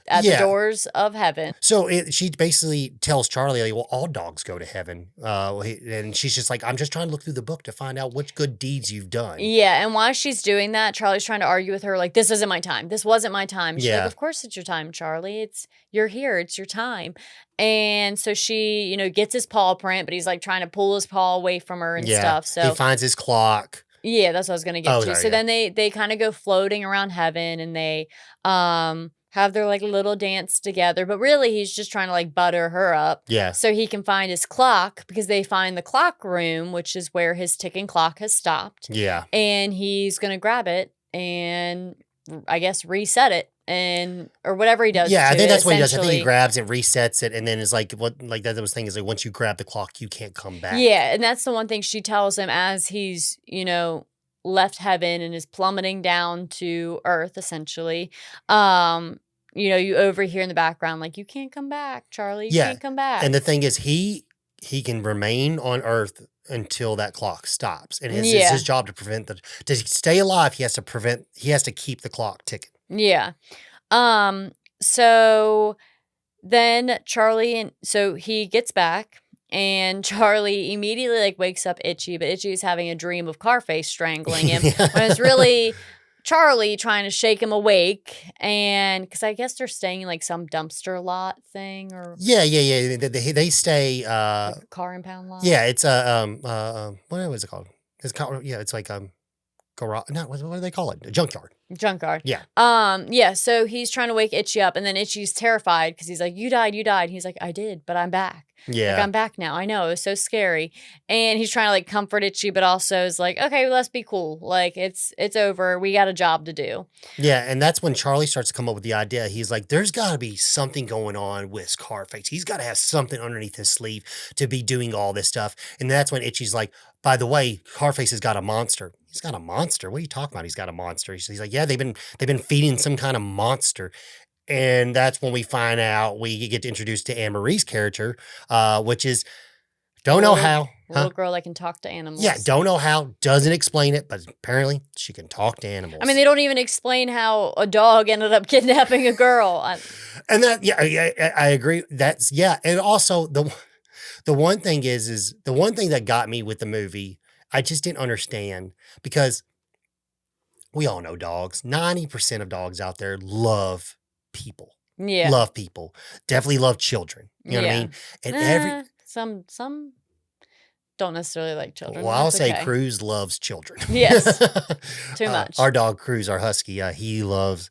at the doors of heaven. So she basically tells Charlie, like, well, all dogs go to heaven. And she's just like, I'm just trying to look through the book to find out which good deeds you've done. Yeah, and while she's doing that, Charlie's trying to argue with her, like, this isn't my time. This wasn't my time. She's like, of course it's your time, Charlie. You're here. It's your time. And so she, gets his paw print, but he's like trying to pull his paw away from her and stuff. So he finds his clock. Yeah, that's what I was gonna get to. Sorry, so then they kind of go floating around heaven, and they have their like little dance together. But really, he's just trying to like butter her up. Yeah. So he can find his clock, because they find the clock room, which is where his ticking clock has stopped. Yeah. And he's gonna grab it and, I guess, reset it. Or whatever he does. Yeah, I think that's what he does. I think he essentially. grabs it, resets it, and then is like that was thing is like once you grab the clock, you can't come back. Yeah, and that's the one thing she tells him as he's, left heaven and is plummeting down to earth, essentially. You overhear in the background, like, you can't come back, Charlie. You can't come back. And the thing is, he can remain on earth until that clock stops. And it's his job to stay alive, he has to keep the clock ticking. Yeah. So then so he gets back, and Charlie immediately like wakes up Itchy, but Itchy's having a dream of Carface strangling him. When it's really Charlie trying to shake him awake, and because I guess they're staying in like some dumpster lot thing, or They stay like a car impound lot. Yeah, it's what was it called? It's like garage. No, what do they call it? A junkyard. Junkyard. Yeah. Yeah. So he's trying to wake Itchy up, and then Itchy's terrified because he's like, "You died, you died." And he's like, "I did, but I'm back. Yeah. Like, I'm back now. I know. It was so scary." And he's trying to like comfort Itchy, but also is like, "Okay, let's be cool. Like it's over. We got a job to do." Yeah, and that's when Charlie starts to come up with the idea. He's like, "There's got to be something going on with Scarface. He's got to have something underneath his sleeve to be doing all this stuff." And that's when Itchy's like, "By the way, Scarface has got a monster." He's got a monster. What are you talking about? He's got a monster. He's like, "Yeah, they've been feeding some kind of monster." And that's when we find out we get introduced to Anne-Marie's character, which is don't know how. Little girl that can talk to animals. Yeah, don't know how. Doesn't explain it, but apparently she can talk to animals. I mean, they don't even explain how a dog ended up kidnapping a girl. And that, I agree. And also the one thing is the one thing that got me with the movie, I just didn't understand, because we all know dogs. 90% of dogs out there love people. Yeah. Love people. Definitely love children. You know what I mean? And some don't necessarily like children. Well, I'll say okay. Cruz loves children. Yes. Too much. Our dog Cruz, our husky, he loves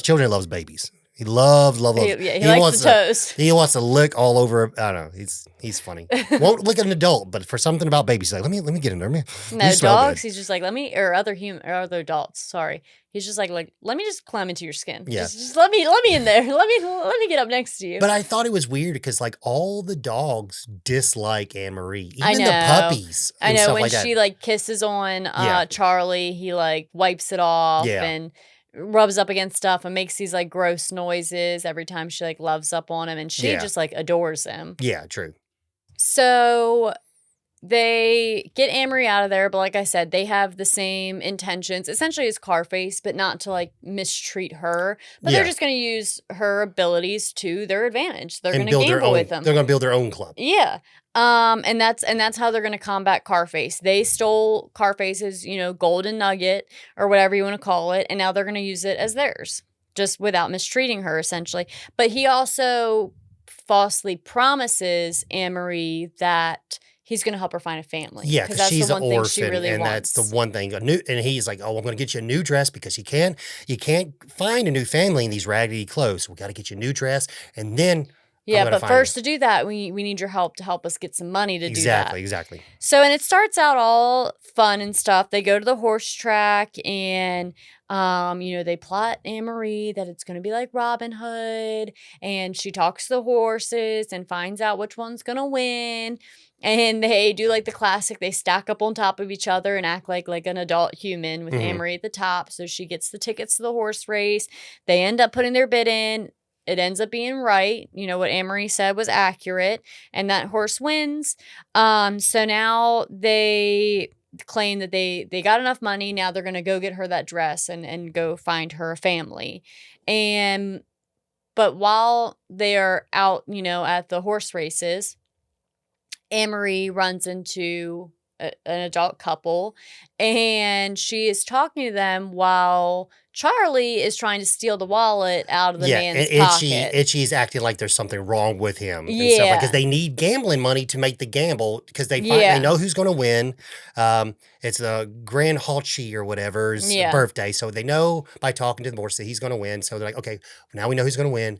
children, loves babies. He loves. He likes the toes. He wants to lick all over. I don't know. He's funny. Won't lick an adult, but for something about babies, like let me get in there. No, dogs. He's just like, or other adults. Sorry, he's just like let me just climb into your skin. Yeah. Just let me in there. Let me get up next to you. But I thought it was weird because like all the dogs dislike Anne-Marie, even I know. the puppies. I know, stuff when like she that. like kisses on Charlie, he like wipes it off and rubs up against stuff and makes these like gross noises every time she like loves up on him, and she just like adores him. Yeah, true. So they get Anne-Marie out of there, but like I said, they have the same intentions essentially as Carface, but not to like mistreat her. But they're just going to use her abilities to their advantage. They're going to gamble with them. They're going to build their own club. Yeah. And that's how they're going to combat Carface. They stole Carface's, golden nugget or whatever you want to call it, and now they're going to use it as theirs, just without mistreating her essentially. But he also falsely promises Anne-Marie that he's going to help her find a family. Yeah, because because that's the she's an one thing she orphan, really and that's the wants. one thing. And he's like, "Oh, I'm going to get you a new dress because you can't find a new family in these raggedy clothes. We got to get you a new dress, and then I'm Yeah, going to but find you." first to do that, we need your help to help us get some money to do that. Exactly. So, and it starts out all fun and stuff. They go to the horse track and, they plot Anne-Marie that it's going to be like Robin Hood, and she talks to the horses and finds out which one's going to win. And they do like the classic, they stack up on top of each other and act like an adult human with Mhm. Anne-Marie at the top. So she gets the tickets to the horse race. They end up putting their bid in. It ends up being right. What Anne-Marie said was accurate, and that horse wins. So now they claim that they got enough money. Now they're going to go get her that dress and go find her a family. But while they're out, at the horse races, Anne-Marie runs into an adult couple, and she is talking to them while Charlie is trying to steal the wallet out of the man's pocket. Itchy's acting like there's something wrong with him and stuff like, because Yeah. they need gambling money to make the gamble because they Yeah. know who's going to win. It's a Grand Halchi or whatever's Yeah. birthday, so they know by talking to the horse that he's going to win. So they're like, okay, now we know who's going to win.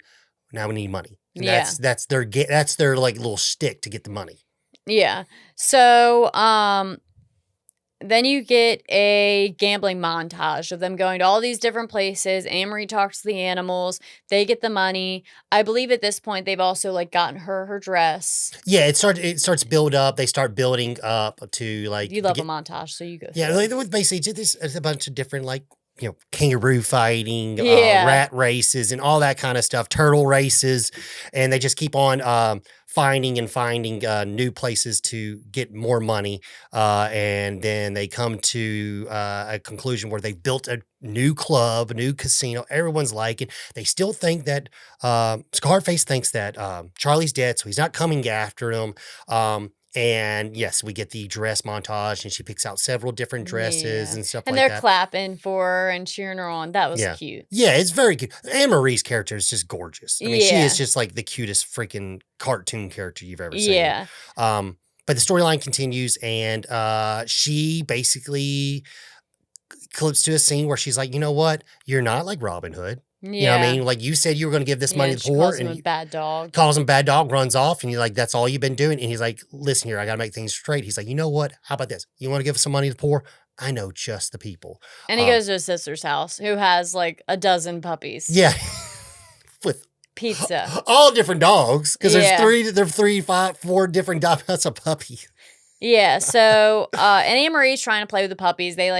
Now we need money. And Yeah. that's their like little stick to get the money. Yeah. So, then you get a gambling montage of them going to all these different places. Anne-Marie talks to the animals. They get the money. I believe at this point they've also like gotten her dress. Yeah, it starts build up. They start building up to like You love a montage, so you go. Yeah, through it. it was basically just a bunch of different like kangaroo fighting, Yeah. rat races, and all that kind of stuff, turtle races, and they just keep on finding new places to get more money, and then they come to a conclusion where they built a new club, a new casino. Everyone's liking. They still think that Scarface thinks that Charlie's dead, so he's not coming after him. And yes, we get the dress montage, and she picks out several different dresses and stuff And like they're that. clapping for her and cheering her on. That was cute. Yeah, it's very cute. Anne-Marie's character is just gorgeous. I mean, she Yeah. is just like the cutest freaking cartoon character you've ever seen. Yeah. But the storyline continues, and she basically clips to a scene where she's like, you know what? You're not like Robin Hood. Yeah. You know what I mean? Like, you said you were going to give this money to the poor, calls him a bad dog. calls him bad dog, runs off, and you're like, that's all you've been doing. And he's like, listen here, I got to make things straight. He's like, you know what? How about this? You want to give some money to the poor? I know just the people. And he goes to his sister's house, who has like a dozen puppies. Yeah. With pizza. All different dogs, because Yeah. there's 3, 5, 4 different dogs. That's a puppy. Yeah. So, and Anne-Marie's trying to play with the puppies. They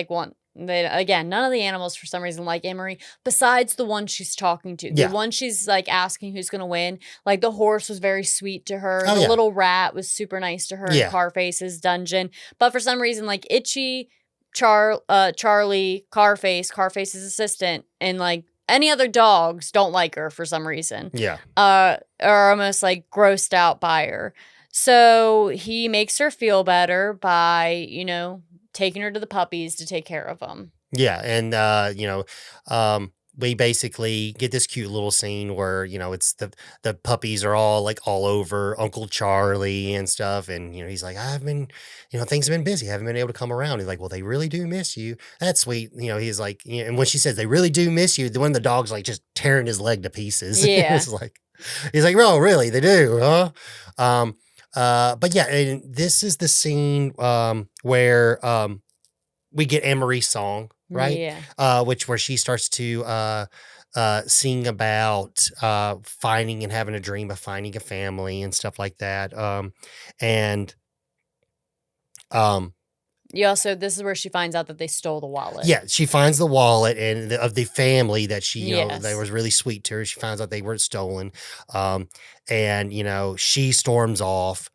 none of the animals for some reason like Anne-Marie, besides the one she's talking to. Yeah. The one she's like asking who's going to win. Like the horse was very sweet to her. Oh, the yeah. little rat was super nice to her Yeah. in Carface's dungeon. But for some reason, like Itchy, Charlie, Carface's assistant, and like any other dogs don't like her for some reason. Yeah. Are almost like grossed out by her. So he makes her feel better by, taking her to the puppies to take care of them. Yeah. And, we basically get this cute little scene where, it's the puppies are all like all over Uncle Charlie and stuff. And, he's like, I've been, things have been busy. I haven't been able to come around. He's like, well, they really do miss you. That's sweet. He's like, and when she says they really do miss you, one of the dogs like just tearing his leg to pieces. Yeah. It's like, he's like, oh, really? They do, huh? But yeah, and this is the scene where we get Anne-Marie's song, right? Yeah. Where she starts to sing about finding and having a dream of finding a family and stuff like that. This is where she finds out that they stole the wallet. Yeah, she finds the wallet and of the family that she, Yes. that was really sweet to her. She finds out they weren't stolen. And she storms off.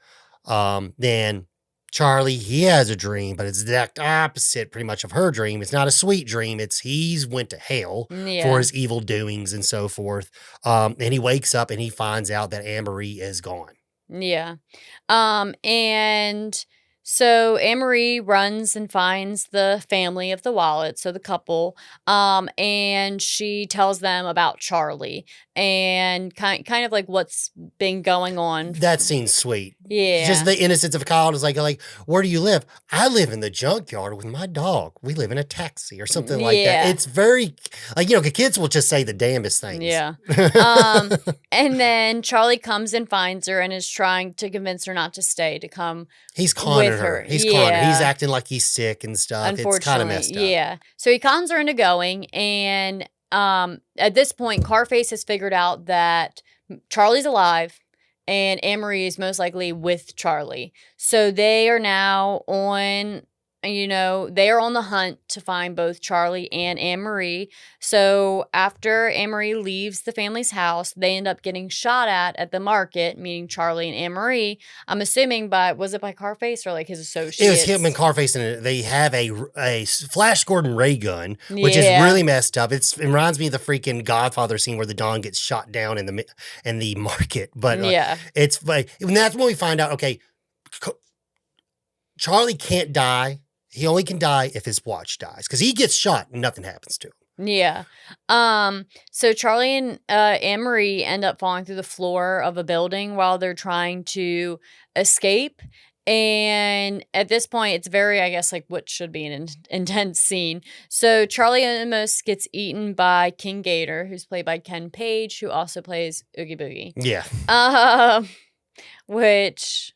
Then Charlie, he has a dream, but it's the exact opposite pretty much of her dream. It's not a sweet dream. He's went to hell for his evil doings and so forth. And he wakes up and he finds out that Anne-Marie is gone. Yeah. And So Anne-Marie runs and finds the family of the wallet, so the couple, and she tells them about Charlie and kind of like what's been going on. That seems sweet. Yeah. Just the innocence of a child is like, where do you live? I live in the junkyard with my dog. We live in a taxi or something like that. Yeah. It's very, like, you know, kids will just say the damnest things. Yeah. And then Charlie comes and finds her and is trying to convince her not to stay, to come He's conning with her. her. He's conning her. He's Yeah. acting like he's sick and stuff. It's kind of Unfortunately, messed up. yeah. So he cons her into going, and at this point, Carface has figured out that Charlie's alive, and Anne-Marie is most likely with Charlie. So they are now on, they are on the hunt to find both Charlie and Anne-Marie. So after Anne-Marie leaves the family's house, they end up getting shot at the market, meaning Charlie and Anne-Marie. I'm assuming was it by Carface or like his associates? It was him and Carface, and they have a Flash Gordon ray gun, which is Yeah. really messed up. It reminds me of the freaking Godfather scene where the Don gets shot down in the market. But Yeah. it's like, and that's when we find out, okay, Charlie can't die. He only can die if his watch dies, because he gets shot and nothing happens to him. Yeah. So Charlie and Anne-Marie end up falling through the floor of a building while they're trying to escape. And at this point, it's very, I guess, like what should be an intense scene. So Charlie almost gets eaten by King Gator, who's played by Ken Page, who also plays Oogie Boogie. Yeah. Which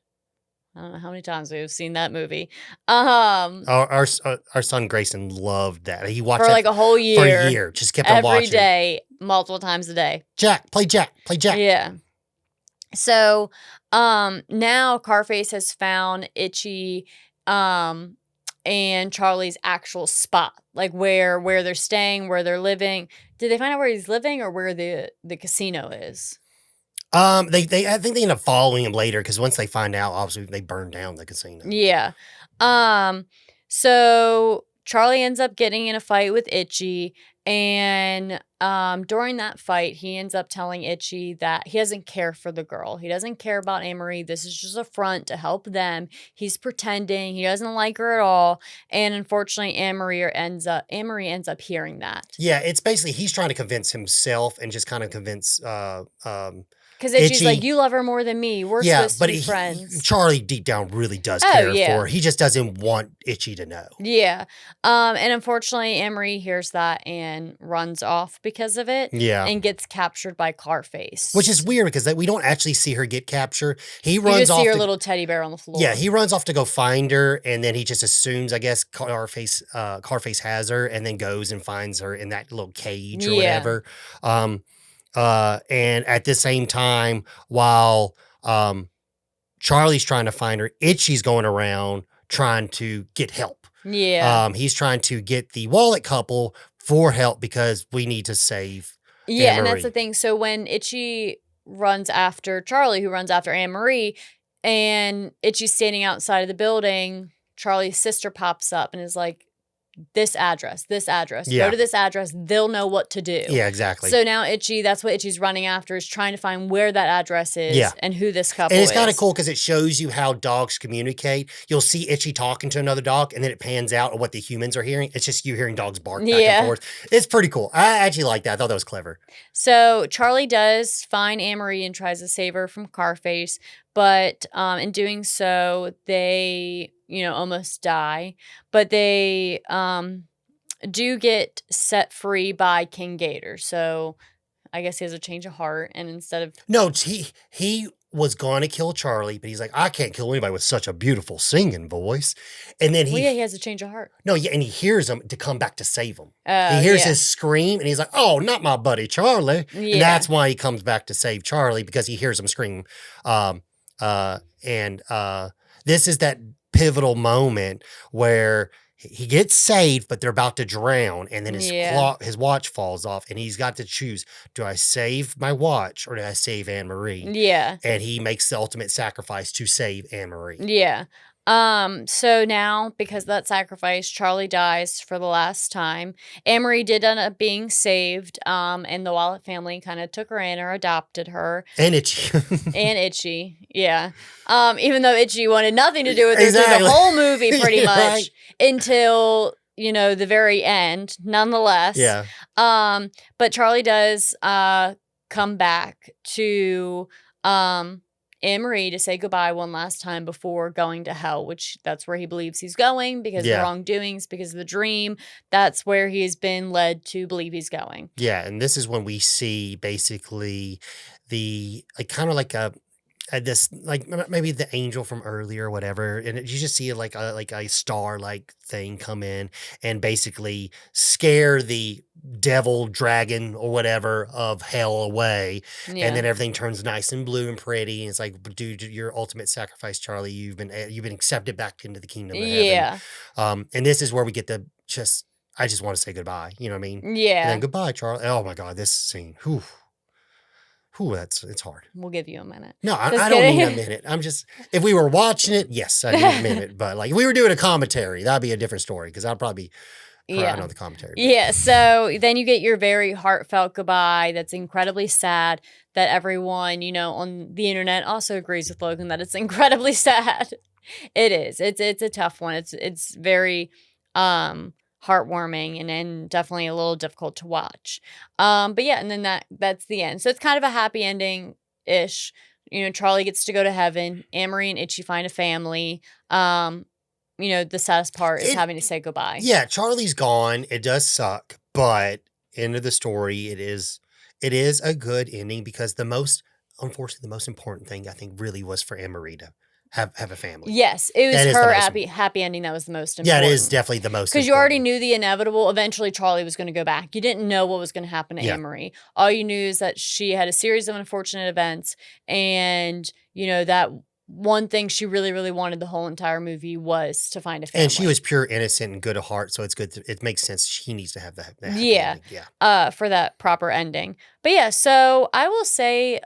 I don't know how many times we've seen that movie. Our son Grayson loved that. He watched for that like a whole year. For a year. Just kept on watching. Every day, multiple times a day. Jack, play Jack, play Jack. Yeah. So now Carface has found Itchy and Charlie's actual spot, like where they're staying, where they're living. Did they find out where he's living or where the casino is? I think they end up following him later, because once they find out, obviously they burn down the casino. Yeah. So Charlie ends up getting in a fight with Itchy, and during that fight, he ends up telling Itchy that he doesn't care for the girl. He doesn't care about Anne-Marie. This is just a front to help them. He's pretending. He doesn't like her at all. And unfortunately, Anne-Marie ends up hearing that. Yeah, it's basically he's trying to convince himself and just kind of convince because Itchy's like, you love her more than me. We're supposed to be friends. Charlie deep down really does care for her. He just doesn't want Itchy to know. Yeah. And unfortunately, Anne-Marie hears that and runs off because of it. Yeah. And gets captured by Carface. Which is weird, because we don't actually see her get captured. He runs off. You just see her little teddy bear on the floor. Yeah, he runs off to go find her, and then he just assumes, I guess, Carface has her, and then goes and finds her in that little cage or whatever. And at the same time, while Charlie's trying to find her, Itchy's going around trying to get help. Yeah. He's trying to get the wallet couple for help because we need to save Yeah, Anne-Marie. And that's the thing. So when Itchy runs after Charlie, who runs after Anne-Marie, and Itchy's standing outside of the building, Charlie's sister pops up and is like, this address. Yeah. Go to this address. They'll know what to do. Yeah, exactly. So now Itchy, that's what Itchy's running after, is trying to find where that address is and who this couple is. And it's kind of cool because it shows you how dogs communicate. You'll see Itchy talking to another dog, and then it pans out of what the humans are hearing. It's just you hearing dogs bark back and forth. It's pretty cool. I actually like that. I thought that was clever. So Charlie does find Anne-Marie and tries to save her from Carface, but in doing so, they almost die, but they do get set free by King Gator. So I guess he has a change of heart, and instead of he was going to kill Charlie, but he's like, I can't kill anybody with such a beautiful singing voice. And then he has a change of heart. No, yeah, and he hears him to come back to save him. He hears his scream, and he's like, oh, not my buddy Charlie. Yeah. And that's why he comes back to save Charlie, because he hears him scream. This is that pivotal moment where he gets saved, but they're about to drown, and then his watch falls off, and he's got to choose: do I save my watch or do I save Anne-Marie? Yeah, and he makes the ultimate sacrifice to save Anne-Marie. Yeah. So now, because of that sacrifice, Charlie dies for the last time. Anne-Marie did end up being saved, and the Wallet family kind of took her in or adopted her. And Itchy. And Itchy, yeah. Even though Itchy wanted nothing to do with her through Exactly. the whole movie, pretty much, Right. until, the very end, nonetheless. Yeah. But Charlie does come back to Anne-Marie to say goodbye one last time before going to hell, which that's where he believes he's going because of the wrongdoings, because of the dream. That's where he's been led to believe he's going. Yeah, and this is when we see basically the kind of like this maybe the angel from earlier or whatever, and you just see like a star like thing come in and basically scare the devil dragon or whatever of hell away, and then everything turns nice and blue and pretty, and it's like, dude, your ultimate sacrifice, Charlie, you've been accepted back into the kingdom of heaven. And this is where we get I just want to say goodbye, you know what I mean? Yeah. And then goodbye, Charlie. Oh my God, this scene. Whew. It's hard. We'll give you a minute. No, I don't need a minute. I'm just, if we were watching it, yes, I need a minute. But like if we were doing a commentary, that'd be a different story because I'd probably crying on the commentary. Yeah, so then you get your very heartfelt goodbye that's incredibly sad, that everyone, on the internet also agrees with Logan that it's incredibly sad. It is. It's a tough one. It's very heartwarming and definitely a little difficult to watch. But yeah, and then that's the end. So it's kind of a happy ending-ish. Charlie gets to go to heaven. Anne-Marie and Itchy find a family. The saddest part is having to say goodbye. Yeah, Charlie's gone. It does suck, but end of the story, it is a good ending because unfortunately, the most important thing I think really was for Anne-Marie to have a family. Yes, it was her happy ending that was the most important. Yeah, it is definitely the most important. Because you already knew the inevitable. Eventually, Charlie was going to go back. You didn't know what was going to happen to Anne-Marie. All you knew is that she had a series of unfortunate events, and that one thing she really, really wanted the whole entire movie was to find a family. And she was pure innocent and good at heart, so it's good. It makes sense. She needs to have that. For that proper ending. But yeah, so I will say,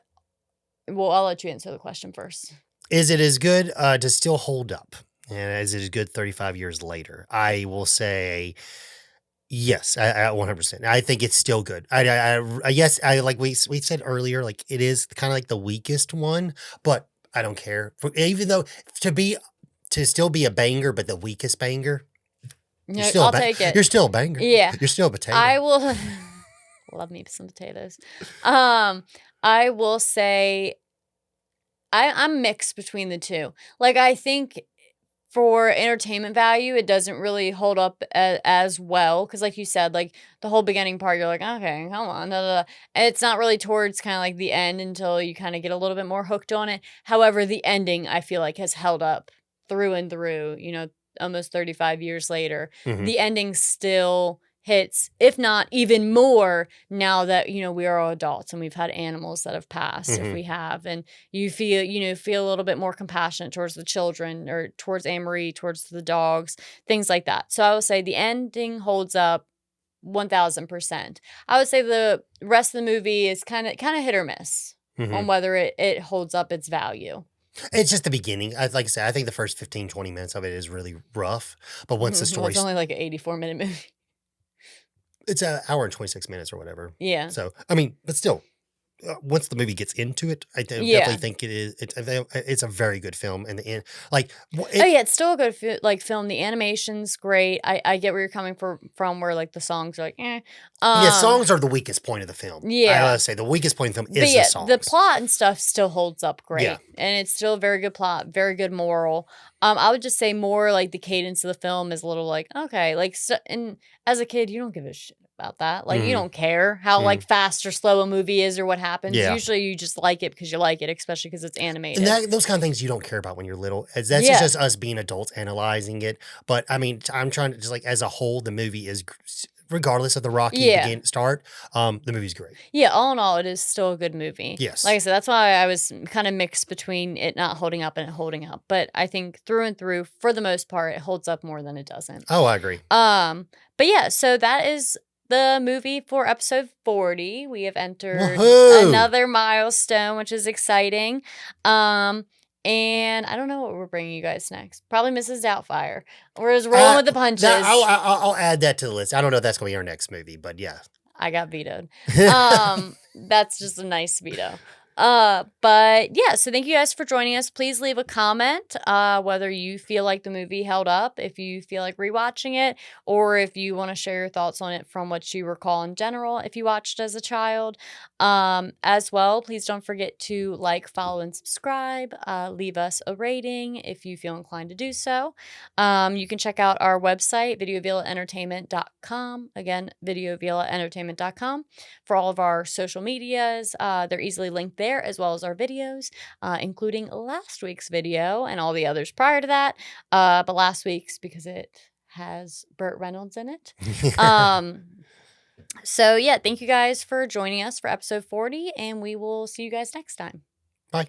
well, I'll let you answer the question first. Is it as good to still hold up? And is it as good 35 years later? I will say yes, I 100%. I think it's still good. Yes, like we said earlier, like it is kind of like the weakest one, but I don't care. Even though to still be a banger, but the weakest banger. I'll take it. You're still a banger. Yeah. You're still a potato. I will love me some potatoes. I will say I'm mixed between the two. Like, I think for entertainment value, it doesn't really hold up as well. Because like you said, like the whole beginning part, you're like, okay, come on. Da, da, da. And it's not really towards kind of like the end until you kind of get a little bit more hooked on it. However, the ending, I feel like, has held up through and through, almost 35 years later. Mm-hmm. The ending still hits, if not even more, now that we are all adults and we've had animals that have passed. Mm-hmm. If we have, and you feel a little bit more compassionate towards the children or towards Anne-Marie, towards the dogs, things like that. So I would say the ending holds up 1000%. I would say the rest of the movie is kind of hit or miss on whether it holds up its value. It's just the beginning. Like I said, I think the first 15-20 minutes of it is really rough, but once the story, it's only like an 84-minute movie. It's an hour and 26 minutes or whatever. Yeah. So, I mean, but still, once the movie gets into it, I definitely think it is. It's a very good film. And the end, it's still a good film. The animation's great. I get where you're coming from where like the songs are like, songs are the weakest point of the film. Yeah. I gotta say, the weakest point of the film is the songs. The plot and stuff still holds up great. Yeah. And it's still a very good plot, very good moral. I would just say more like the cadence of the film is a little like, okay, like, and as a kid, you don't give a shit about that. Like, you don't care how like fast or slow a movie is or what happens. Yeah. Usually you just like it because you like it, especially because it's animated. And those kind of things you don't care about when you're little. That's just us being adults analyzing it. But I mean, I'm trying to just like as a whole, the movie is, regardless of the rocky start, the movie's great. Yeah, all in all, it is still a good movie. Yes. Like I said, that's why I was kind of mixed between it not holding up and it holding up. But I think through and through, for the most part, it holds up more than it doesn't. Oh, I agree. But yeah, so that is the movie for episode 40. We have entered another milestone, which is exciting. And I don't know what we're bringing you guys next. Probably Mrs. Doubtfire. We're just rolling with the punches. I'll add that to the list. I don't know if that's going to be our next movie, but yeah. I got vetoed. That's just a nice veto. But yeah, so thank you guys for joining us. Please leave a comment, whether you feel like the movie held up, if you feel like rewatching it, or if you want to share your thoughts on it from what you recall in general, if you watched as a child. As well, please don't forget to like, follow, and subscribe. Leave us a rating if you feel inclined to do so. You can check out our website, videovillaentertainment.com. Again, videovillaentertainment.com for all of our social medias. They're easily linked there, as well as our videos, including last week's video and all the others prior to that. But last week's because it has Burt Reynolds in it. So yeah, thank you guys for joining us for episode 40, and we will see you guys next time. Bye.